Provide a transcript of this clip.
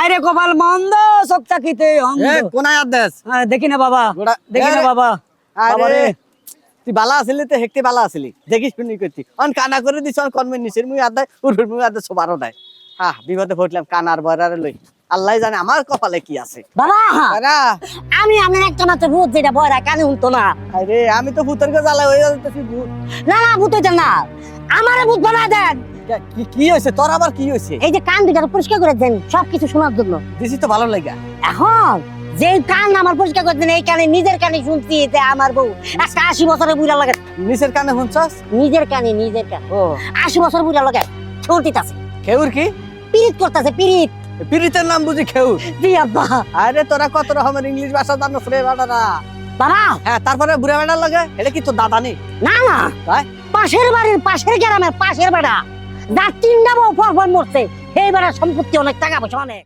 হায়রে কপাল মন্দ চোখ চাকিতে অন্ধ। কোনায় আদেশ দেখি না বাবা, দেখি না বাবা। আরে তুই বালা আসলি তো হেকতে বালা আসলি দেখি শুনি করতি অন কানা করে দিছ অন কর্মের নিচের মুই আদায় উরুর মুই আদায় সবারও দেয় বিপদে পড়লাম কানার বয়রারে লই আল্লাহ জানে আমার কপালে কি আছে বাবা আরা আমি আপনার একটা মাত্র ভূত যেটা বয়রা কানে শুনতো না। আরে আমি তো ভূতের কে জ্বালা হয়ে যাচ্ছি ভূত না না ভূত হইতেন না, আমারে ভূত বানায় দেন। কি হয়েছে তোর আবার কি হয়েছে এই যে কান দুইটা পরিষ্কার করে দেন সবকিছু শোনার জন্য। দিছি তো ভালো লাগা এখন যে কান আমার পরিষ্কার করে দেন এই কানে নিজের কানে শুনছি যে আমার বউ একটা 80 বছরের বুড়া লাগে। নিচের কানে শুনছস নিজের কানে ও 80 বছর বুড়া লাগে শুনতিতাছে খেউর কি পিরিত করতেছে পিরিত। পিরিতের নাম বুঝি খেউর জি আব্বা। আরে তোরা কত রকমের ইংলিশ ভাষা জানোস রে বাড়ারা বাবা হ্যাঁ তারপরে বুড়া বেড়ার লাগে এটা কি তোর দাদা নেই না না ভাই পাশের বাড়ির পাশের গ্রামের পাশের বেড়া যার 3টা বউ পর পর মরছে সেই বেড়ার সম্পত্তি অনেক টাকা পয়সা অনেক।